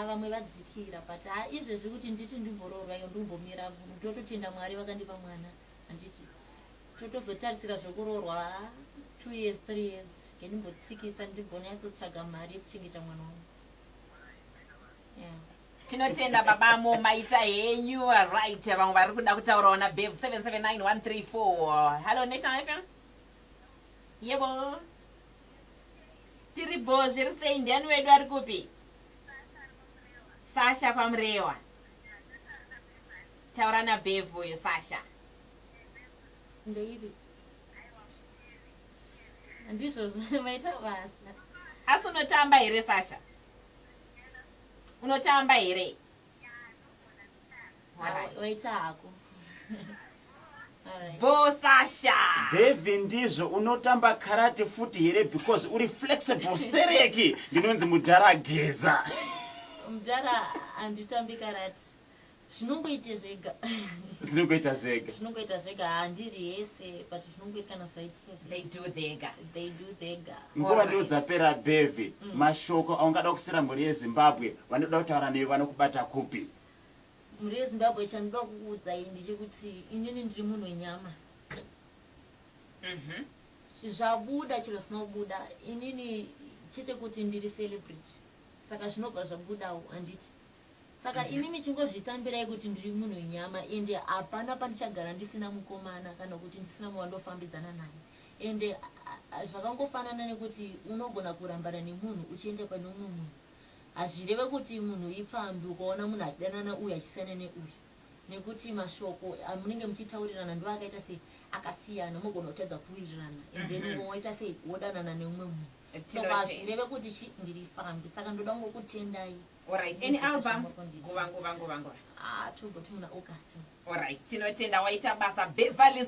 vamwe vadzikira but izvezvi kuti nditi ndimboroorwa iyo ndimbomira ndototenda Mwari vakandipa mwana handiti totozotarisira zvokuroorwa 2 years 3 years ngendimbotsikisa ndimbonyatsotsvaga mari yekuchengeta mwana wangu. Tinotenda babamo maita henyu right vamwe vari kuda kutaurawo naBev 779134. Hello National FM. Yebo. Tiri bo zviri sei ndiani wedu ari kupi? Sasha paMurewa. Taura naBev uyo Sasha. Ndeiri handizvo maita basa. Asi unotamba here Sasha? Unotamba here? Waita hako. Bo Sasha. Bev ndizvo unotamba karate futi here because uri flexible stereki ndinonzi mudhara geza. Mudhara handitambi karate. Zvinongoita zvega. Zvinongoita zvega handiri hese but zvinongoita kana zvaitika. They do thega. Nguva ndiyo dzapera Bev. Mashoko aungada kusira mhuri yeZimbabwe vanoda kutaura newe vanokubata kupi? Mhuri yeZimbabwe chandoda kukuudzai ndechekuti inini ndiri munhu wenyama. Zvabuda chiro zvinobuda inini chete kuti ndiri celebrity. Saka zvinobva zvabudawo handiti. Saka inini chingozvitambirai kuti ndiri munhu wenyama ende hapana pandichagara ndisina mukomana kana kuti ndisina wandofambidzana naye. Ende zvakangofanana nekuti unogona kurambana nemunhu uchienda pane umwe munhu. Hazvireve kuti munhu ipfambi ukaona munhu achidanana uyu achisiyana neuyu. Nekuti mashoko amunenge muchitaurirana ndiwo akaita sei akasiyana mogona kutadza kuwirirana. And then woita sei wodanana neumwe munhu. Saka hazvireve kuti ndiri fambi. Saka ndoda ngokutendai. Alright, any album? Nguva. Tobva muna August. Alright, tinotenda waita basa Beverly